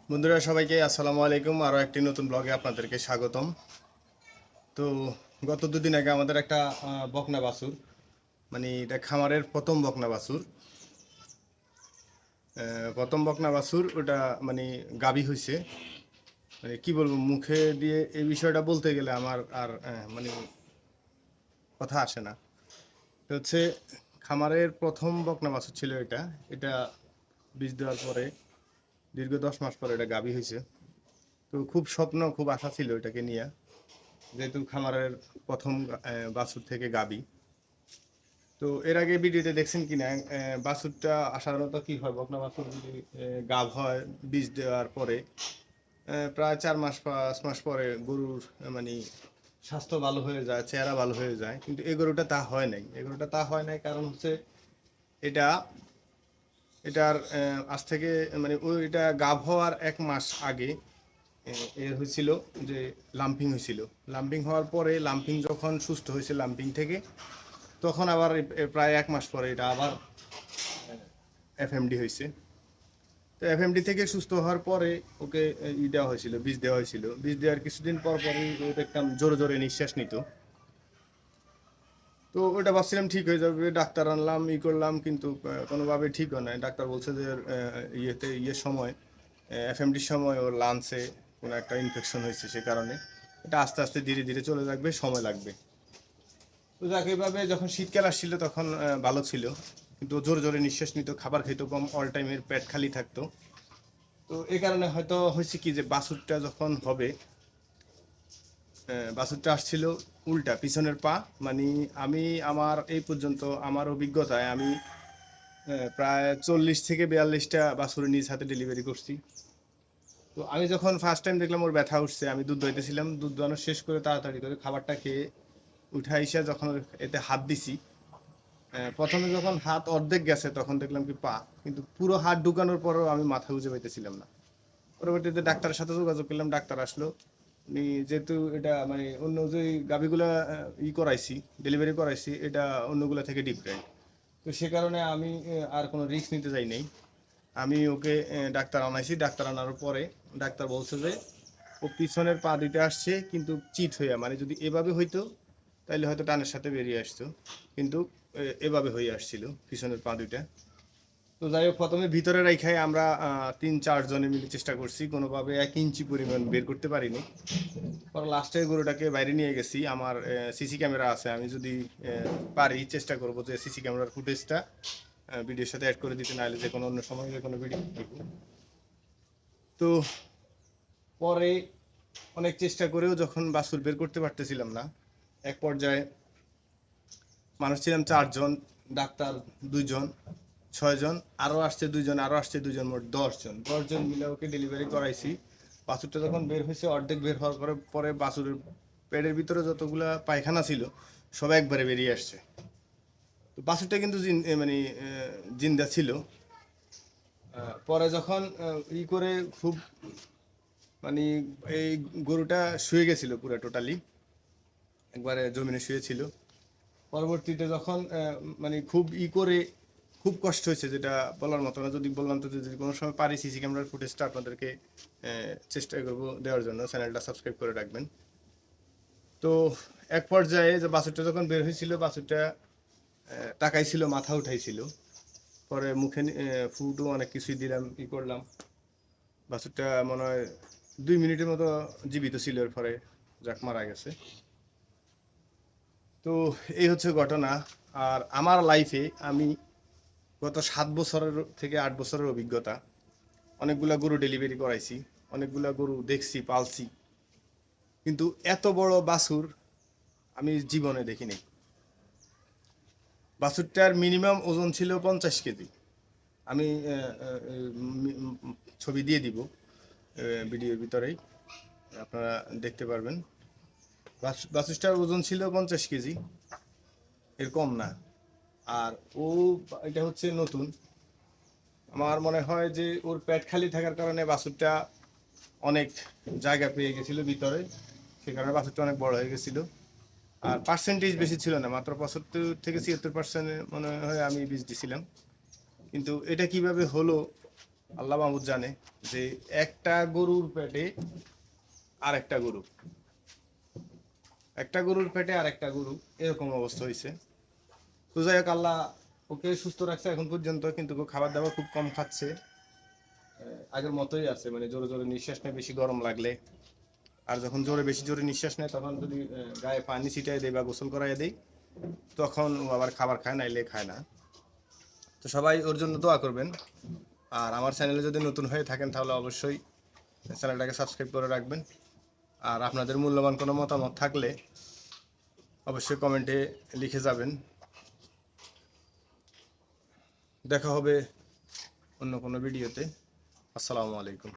বন্ধুরা সবাইকে আসসালামু আলাইকুম। আরও একটি নতুন ব্লগে আপনাদেরকে স্বাগতম। তো গত দুদিন আগে আমাদের একটা বকনা বাছুর, মানে এটা খামারের প্রথম বকনা বাছুর ওটা মানে গাভী হয়েছে। মানে কি বলবো, মুখে দিয়ে এই বিষয়টা বলতে গেলে আমার আর মানে কথা আসে না। এটা হচ্ছে খামারের প্রথম বকনা বাছুর ছিল এটা। এটা বীজ দেওয়ার পরে দীর্ঘ 10 মাস পরে এটা গাভী হয়েছে। তো খুব স্বপ্ন, খুব আশা ছিল এটাকে নিয়ে, যেহেতু খামারের প্রথম বাছুর থেকে গাবি। তো এর আগে ভিডিওতে দেখছেন কিনা, বাছুরটা সাধারণত কি হয়, বকনা বাছুর যদি গাভ হয় বীজ দেওয়ার পরে প্রায় 4 মাস 5 মাস পরে গরুর মানে স্বাস্থ্য ভালো হয়ে যায়, চেহারা ভালো হয়ে যায়। কিন্তু এই গরুটা তা হয় নাই। এই গরুটা তা হয় নাই কারণ হচ্ছে এটা এটার আজ থেকে মানে এটা গাভ হওয়ার 1 মাস আগে এর হয়েছিল যে লাম্পিং হয়েছিল। লাম্পিং হওয়ার পরে, লাম্পিং যখন সুস্থ হয়েছে লাম্পিং থেকে, তখন আবার প্রায় 1 মাস পরে এটা আবার এফএমডি হয়েছে। তো এফএমডি থেকে সুস্থ হওয়ার পরে ওকে দেওয়া হয়েছিল, বীজ দেওয়া হয়েছিল। বীজ দেওয়ার কিছুদিন পর পরই ও দেখতাম জোরে জোরে নিঃশ্বাস নিত। তো ওটা ভাবছিলাম ঠিক হয়ে যাবে, ডাক্তার আনলাম, করলাম, কিন্তু কোনোভাবে ঠিক হয় না। ডাক্তার বলছে যে ইয়ের সময়, এফএমডির সময় ওর লাঞ্চে কোনো একটা ইনফেকশন হয়েছে, সে কারণে এটা আস্তে আস্তে ধীরে ধীরে চলে যাবে, সময় লাগবে। তো যাক, এইভাবে যখন শীতকাল আসছিল তখন ভালো ছিল, কিন্তু জোরে জোরে নিঃশ্বাস নিত, খাবার খেতে কম, অল টাইমের পেট খালি থাকতো। তো এই কারণে হয়তো হয়েছে কি, যে বাছুরটা যখন হবে, বাছুরটা আসছিল উল্টা, পিছনের পা। মানে আমি আমার এই পর্যন্ত আমার অভিজ্ঞতায় আমি প্রায় 40 থেকে 42টা বাছুর নিজ হাতে ডেলিভারি করছি। তো আমি যখন ফার্স্ট টাইম দেখলাম ওর ব্যথা উঠছে, আমি দুধ দইতেছিলাম, দুধ দোয়ানো শেষ করে তাড়াতাড়ি করে খাবারটা খেয়ে উঠে আইসা যখন এতে হাত দিছি, প্রথমে যখন হাত অর্ধেক গেছে তখন দেখলাম কি পা, কিন্তু পুরো হাত ঢুকানোর পরেও আমি মাথা বুঝে পাইতেছিলাম না। পরবর্তীতে ডাক্তারের সাথে যোগাযোগ করলাম, ডাক্তার আসলো। উনি যেহেতু এটা মানে অন্য যে গাভিগুলা করাইছি, ডেলিভারি করাইছি, এটা অন্যগুলা থেকে ডিফারেন্ট। তো সে কারণে আমি আর কোনো রিস্ক নিতে যাই নাই। আমি ওকে ডাক্তার আনাইছি। ডাক্তার আনার পরে ডাক্তার বলছে যে ও পিছনের পা দুইটা আসছে, কিন্তু চিত হইয়া, মানে যদি এভাবে হইতো তাহলে হয়তো টানের সাথে বেরিয়ে আসতো, কিন্তু এভাবে হয়ে আসছিল পিছনের পা দুইটা। তো যাই হোক, প্রথমে ভিতরে রাখাই আমরা 3-4 জনে মিলে চেষ্টা করছি, কোনোভাবে 1 ইঞ্চি পরিমাণ বের করতে পারিনি। পরে লাস্টে গরুটাকে বাইরে নিয়ে গেছি। আমার সিসি ক্যামেরা আছে, আমি যদি পারি চেষ্টা করব যে সিসি ক্যামেরার ফুটেজটা ভিডিওর সাথে অ্যাড করে দিতে, নাহলে যে কোনো অন্য সময় যে কোনো ভিডিও দিব। তো পরে অনেক চেষ্টা করেও যখন বাছুর বের করতে পারতেছিলাম না, এক পর্যায়ে মানুষ ছিলাম 4 জন, ডাক্তার 2 জন, 6 জন, আরও আসছে 2 জন, আরও আসছে 2 জন, মোট 10 জন। 10 জন মিলে ওকে ডেলিভারি করাইছি। বাছুরটা যখন বের হয়েছে, অর্ধেক বের হওয়ার পরে পরে বাছুরের পেটের ভিতরে যতগুলা পায়খানা ছিল সব একবারে বেরিয়ে আসছে। তো বাছুরটা কিন্তু মানে জিন্দা ছিল। পরে যখন করে খুব মানে এই গরুটা শুয়ে গেছিল পুরো টোটালি, একবারে জমিনে শুয়েছিল। পরবর্তীতে যখন মানে খুব করে খুব কষ্ট হয়েছে, যেটা বলার মতো না। যদি বললাম তো, যদি কোনো সময় পারি সিসি ক্যামেরার ফুটেজটা আপনাদেরকে চেষ্টা করব দেওয়ার জন্য, চ্যানেলটা সাবস্ক্রাইব করে রাখবেন। তো এক পর্যায়ে যে বাছুরটা যখন বের হয়েছিল, বাছুরটা তাকাইছিল, মাথা উঠাইছিল। পরে মুখে ফুটও অনেক কিছুই দিলাম, করলাম। বাছুরটা মনে হয় 2 মিনিটের মতো জীবিত ছিল, এর পরে যাক মারা গেছে। তো এই হচ্ছে ঘটনা। আর আমার লাইফে আমি গত 7 বছরের থেকে 8 বছরের অভিজ্ঞতা, অনেকগুলা গরু ডেলিভারি করাইছি, অনেকগুলা গরু দেখছি, পালছি, কিন্তু এত বড় বাছুর আমি জীবনে দেখিনি। বাছুরটার মিনিমাম ওজন ছিল 50 কেজি। আমি ছবি দিয়ে দিব ভিডিওর ভিতরেই, আপনারা দেখতে পারবেন। বাছুরটার ওজন ছিল 50 কেজি, এর কম না। আর ও, এটা হচ্ছে নতুন। আমার মনে হয় যে ওর পেট খালি থাকার কারণে বাছুরটা অনেক জায়গা পেয়ে গেছিল ভিতরে, সে কারণে বাছুরটা অনেক বড় হয়ে গেছিল। আর পার্সেন্টেজ বেশি ছিল না, মাত্র 75 থেকে 76% মনে হয় আমি বীজ দিছিলাম। কিন্তু এটা কিভাবে হলো আল্লাহ মাহমুদ জানে যে একটা গরুর পেটে আরেকটা গরু, একটা গরুর পেটে আরেকটা গরু, এরকম অবস্থা হয়েছে। তো যাই হোক, আল্লাহ ওকে সুস্থ রাখছে এখন পর্যন্ত, কিন্তু ও খাবার দাবার খুব কম খাচ্ছে। আগের মতোই আছে, মানে জোরে জোরে নিঃশ্বাস নেয় বেশি গরম লাগলে। আর যখন বেশি জোরে নিঃশ্বাস নেয় তখন যদি গায়ে পানি ছিটাই দেয় বা গোসল করাই দেয়, তখন ও আবার খাবার খায়, নাইলে খায় না। তো সবাই ওর জন্য দোয়া করবেন। আর আমার চ্যানেলে যদি নতুন হয়ে থাকেন তাহলে অবশ্যই চ্যানেলটাকে সাবস্ক্রাইব করে রাখবেন। আর আপনাদের মূল্যবান কোনো মতামত থাকলে অবশ্যই কমেন্টে লিখে যাবেন। দেখা হবে অন্য কোনো ভিডিওতে। আসসালামু আলাইকুম।